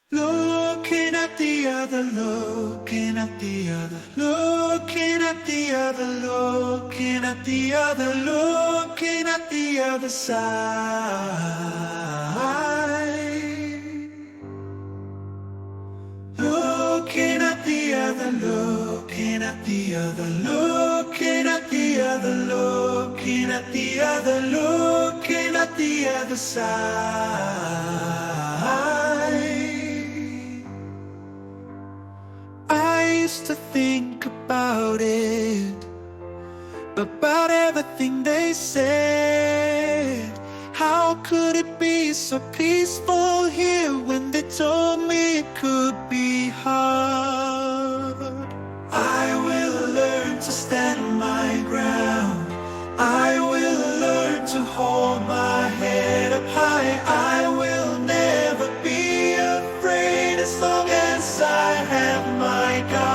Looking at the other, looking at the other, looking at the other, looking at the other, looking at the other side. Looking at the other, looking at the other, looking at the other, looking at the other, looking at the other side. I used to think about it, about everything they said. How could it be so peaceful here when they told me it could be hard? I will learn to stand my ground. I will learn to hold my head up high. I will never be afraid as long as I have my God.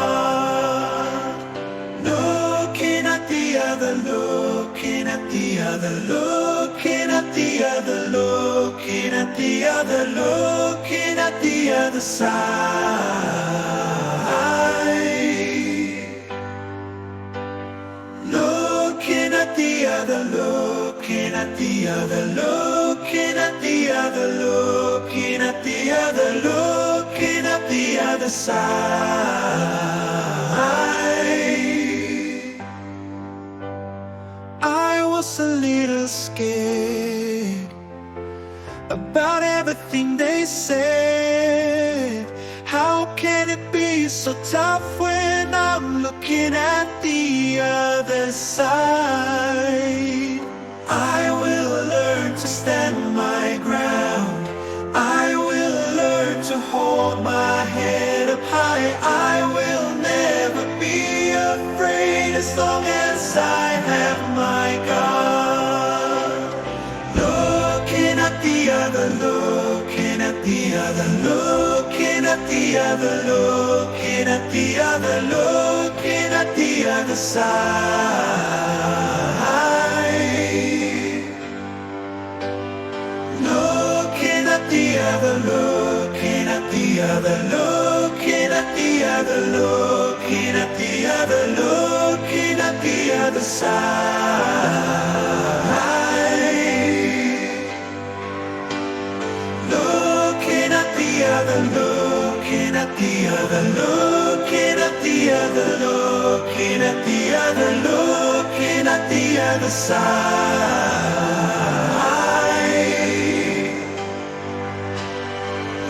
Looking at the other, looking at the other, looking at the other, looking at the other, looking at the other side. Looking at the other, looking at the other, looking at the other, looking at the other, looking at the other side. I was a little scared about everything they said. How can it be so tough when I'm looking at the other side? I will learn to stand my ground. I will learn to hold my head up high. I will never be afraid as long as I have my God. Looking at the other, looking at the other, looking at the other, looking at the other, looking at the other side. Looking at the other, looking at the other, looking at the other, looking at the other, looking at the other side. Looking at the other, looking at the other, looking at the other, looking at the other, looking at the other side.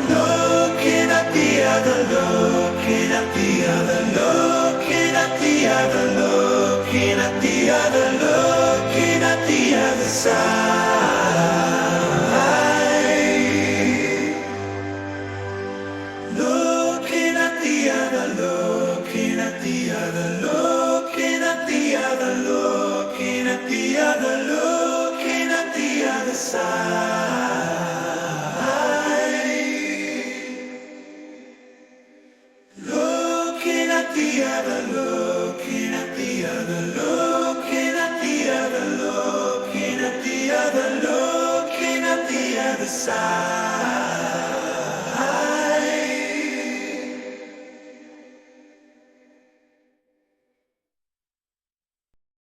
Looking at the other, looking at the other, looking at the other, looking at the other, looking at the other side. Looking at the other, looking at the other, looking at the other, looking at the other, looking at the other side. Looking at the other, looking at the other, looking at the other, looking at the other, looking at the other side.